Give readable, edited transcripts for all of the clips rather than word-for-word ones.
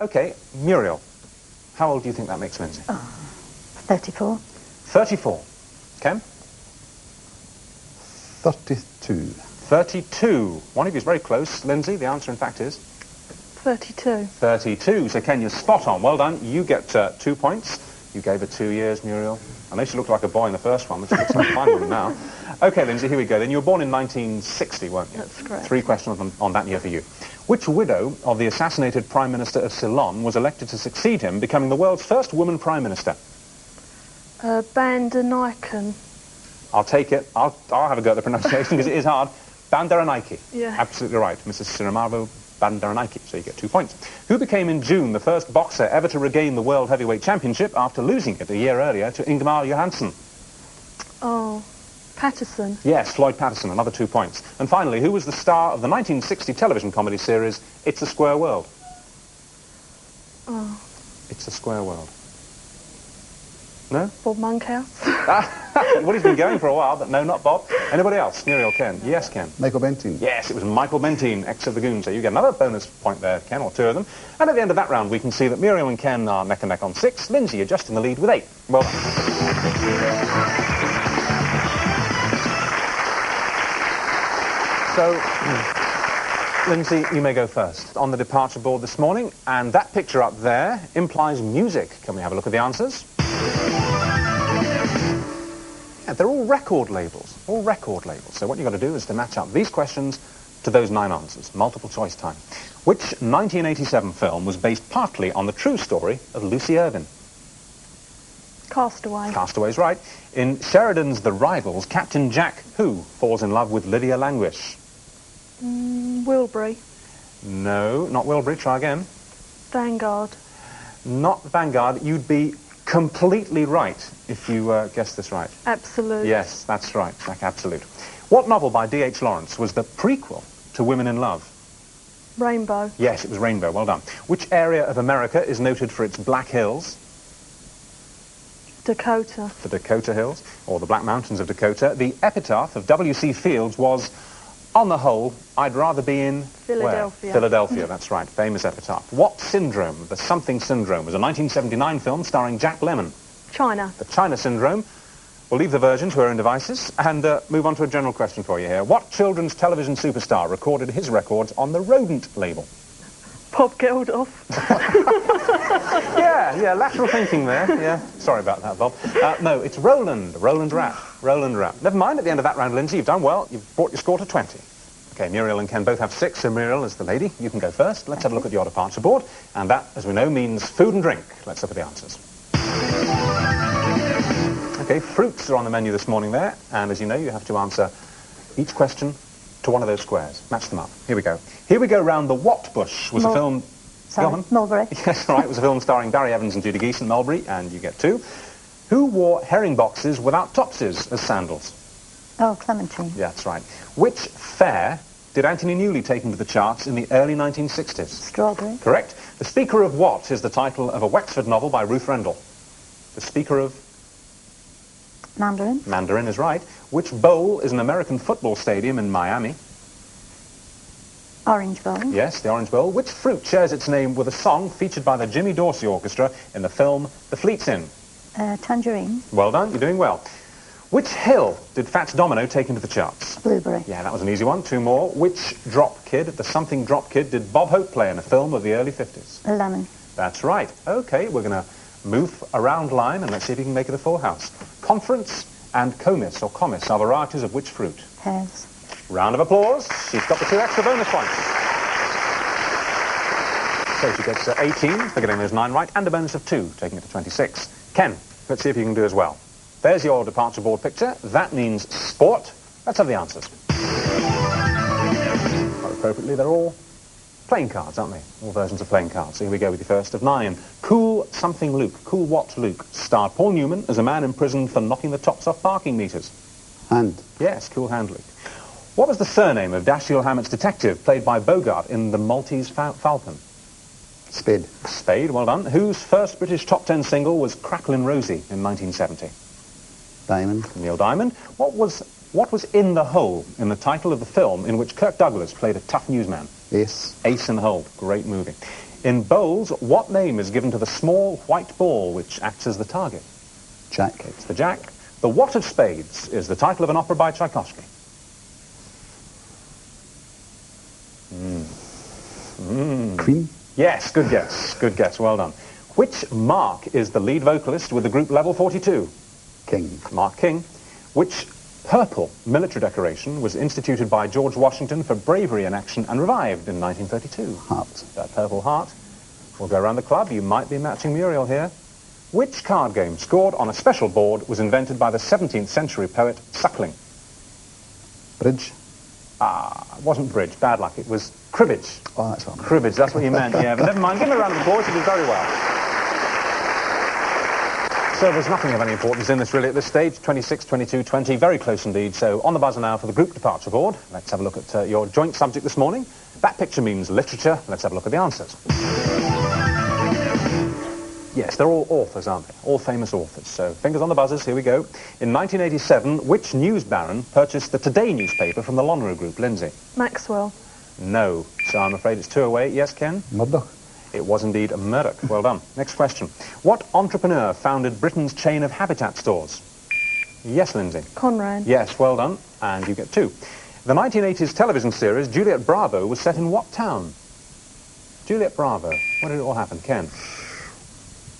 OK, Muriel, how old do you think that makes Lindsay? 34. 34. Ken? 32. 32. One of you is very close. Lindsay, the answer, in fact, is? 32. 32. So, Ken, you're spot on. Well done. You get 2 points. You gave her 2 years, Muriel. I know she looked like a boy in the first one, but she looks like a fine woman now. OK, Lindsay, here we go. Then you were born in 1960, weren't you? That's correct. 3 questions on that year for you. Which widow of the assassinated Prime Minister of Ceylon was elected to succeed him, becoming the world's first woman Prime Minister? Bandaranaike. I'll take it. I'll have a go at the pronunciation because it is hard. Bandaranaike. Yeah. Absolutely right. Mrs. Sirimavo Bandaranaike. So you get 2 points. Who became in June the first boxer ever to regain the World Heavyweight Championship after losing it a year earlier to Ingemar Johansson? Oh, Patterson. Yes, Floyd Patterson. Another 2 points. And finally, who was the star of the 1960 television comedy series It's a Square World? Oh, It's a Square World. No? Bob Monkhouse. Well, he's been going for a while, but no, not Bob. Anybody else? Muriel, Ken? Yes, Ken? Michael Benteen. Yes, it was Michael Benteen, ex of the Goon. So you get another bonus point there, Ken, or 2 of them. And at the end of that round, we can see that Muriel and Ken are neck and neck on 6. Lindsay, you're just in the lead with 8. Well done. So, Lindsay, you may go first. On the departure board this morning, and that picture up there implies music. Can we have a look at the answers? Yeah, they're all record labels. All record labels. So what you've got to do is to match up these questions to those 9 answers. Multiple choice time. Which 1987 film was based partly on the true story of Lucy Irvine? Castaway. Castaway's right. In Sheridan's The Rivals, Captain Jack who falls in love with Lydia Languish? Wilbury. No, not Wilbury. Try again. Vanguard. Not Vanguard. You'd be completely right if you guessed this right. Absolute. Yes, that's right, Jack Absolute. What novel by D.H. Lawrence was the prequel to Women in Love? Rainbow. Yes, it was Rainbow. Well done. Which area of America is noted for its Black Hills? Dakota. The Dakota Hills, or the Black Mountains of Dakota. The epitaph of W.C. Fields was, on the whole, I'd rather be in... Philadelphia. Where? Philadelphia, that's right. Famous epitaph. What Syndrome, the Something Syndrome, was a 1979 film starring Jack Lemmon. China. The China Syndrome. We'll leave the Virgin to her own devices and move on to a general question for you here. What children's television superstar recorded his records on the Rodent label? Bob Geldof. Yeah, lateral thinking there. Yeah, sorry about that, Bob. No, it's Roland Rapp. Never mind, at the end of that round, Lindsay, you've done well. You've brought your score to 20. OK, Muriel and Ken both have 6, so Muriel is the lady. You can go first. Let's have a look at your departure board. And that, as we know, means food and drink. Let's look at the answers. OK, fruits are on the menu this morning there. And as you know, you have to answer each question to one of those squares. Match them up. Here we go. Here we go round the What Bush was a film... Sorry, Mulberry. Yes, right. It was a film starring Barry Evans and Judy Geeson, Mulberry, and you get 2. Who wore herring boxes without topsies as sandals? Oh, Clementine. Yeah, that's right. Which fair did Anthony Newley take into the charts in the early 1960s? Strawberry. Correct. The Speaker of What is the title of a Wexford novel by Ruth Rendell? The Speaker of... Mandarin. Mandarin is right. Which bowl is an American football stadium in Miami? Orange Bowl. Yes, the Orange Bowl. Which fruit shares its name with a song featured by the Jimmy Dorsey Orchestra in the film The Fleet's Inn? Tangerine. Well done, you're doing well. Which hill did Fats Domino take into the charts? Blueberry. Yeah, that was an easy one. 2 more. Which drop kid, the something drop kid, did Bob Hope play in a film of the early 50s? Lemon. That's right. OK, we're going to move around line and let's see if you can make it a full house. Conference and comis, or comis, are varieties of which fruit? Pears. Round of applause. She's got the 2 extra bonus points. So she gets 18 for getting those 9 right, and a bonus of 2, taking it to 26. Ken, let's see if you can do as well. There's your departure board picture. That means sport. Let's have the answers. Quite appropriately, they're all playing cards, aren't they? All versions of playing cards. So here we go with your first of 9. Cool Something Luke, Cool What Luke, starred Paul Newman as a man imprisoned for knocking the tops off parking meters. Hand. Yes, Cool Hand Luke. What was the surname of Dashiell Hammett's detective, played by Bogart in The Maltese Falcon? Spade. Spade, well done. Whose first British top 10 single was Cracklin' Rosie in 1970? Diamond. Neil Diamond. What was in the hole in the title of the film in which Kirk Douglas played a tough newsman? Ace. Ace in the Hole. Great movie. In bowls, what name is given to the small white ball which acts as the target? Jack. It's the jack. The What of Spades is the title of an opera by Tchaikovsky. Queen. Yes, good guess. Good guess. Well done. Which Mark is the lead vocalist with the group Level 42? King. Mark King. Which purple military decoration was instituted by George Washington for bravery in action and revived in 1932? Heart. That Purple Heart. We'll go around the club. You might be matching Muriel here. Which card game scored on a special board was invented by the 17th century poet Suckling? Bridge. It wasn't bridge. Bad luck. It was cribbage. Oh, that's what I meant. Cribbage, that's what you meant, yeah. But never mind. Give him a round of applause. He did very well. So there's nothing of any importance in this really at this stage. 26, 22, 20, very close indeed. So on the buzzer now for the group departure board. Let's have a look at your joint subject this morning. That picture means literature. Let's have a look at the answers. Yes, they're all authors, aren't they? All famous authors. So fingers on the buzzers, here we go. In 1987, which news baron purchased the Today newspaper from the Lonrho Group? Lindsay? Maxwell. No. So I'm afraid it's 2 away. Yes, Ken? Murdoch. It was indeed Murdoch. Well done. Next question. What entrepreneur founded Britain's chain of habitat stores? Yes, Lindsay. Conrad. Yes, well done. And you get 2. The 1980s television series Juliet Bravo was set in what town? Juliet Bravo. When did it all happen? Ken?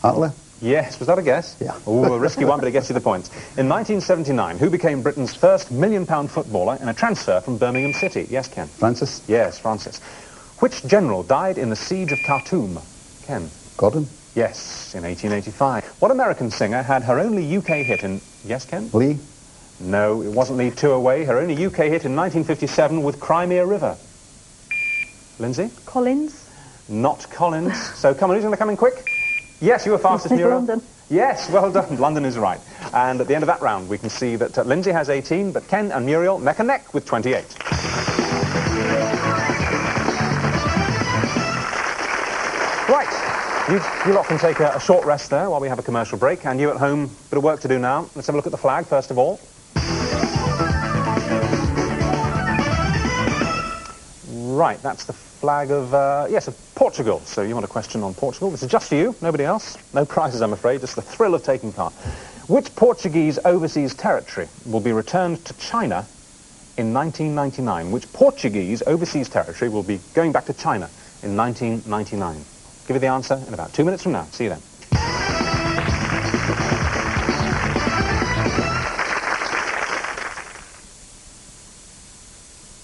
Hartley. Yes, was that a guess? Yeah. Ooh, a risky one, but it gets you the points. In 1979, who became Britain's first million-pound footballer in a transfer from Birmingham City? Yes, Ken? Francis. Yes, Francis. Which general died in the siege of Khartoum? Ken? Gordon. Yes, in 1885. What American singer had her only UK hit in... Yes, Ken? Lee. No, it wasn't Lee. 2 away. Her only UK hit in 1957 with Crimea River. Lindsay? Collins. Not Collins. So come on, who's going to come in quick? Yes, you were fastest, Muriel. London. Yes, well done. London is right. And at the end of that round, we can see that Lindsay has 18, but Ken and Muriel neck and neck with 28. Right. You lot can take a short rest there while we have a commercial break. And you at home, bit of work to do now. Let's have a look at the flag, first of all. Right, that's the flag of, yes, of Portugal. So you want a question on Portugal. This is just for you, nobody else. No prizes, I'm afraid, just the thrill of taking part. Which Portuguese overseas territory will be returned to China in 1999? Which Portuguese overseas territory will be going back to China in 1999? Give you the answer in about 2 minutes from now. See you then.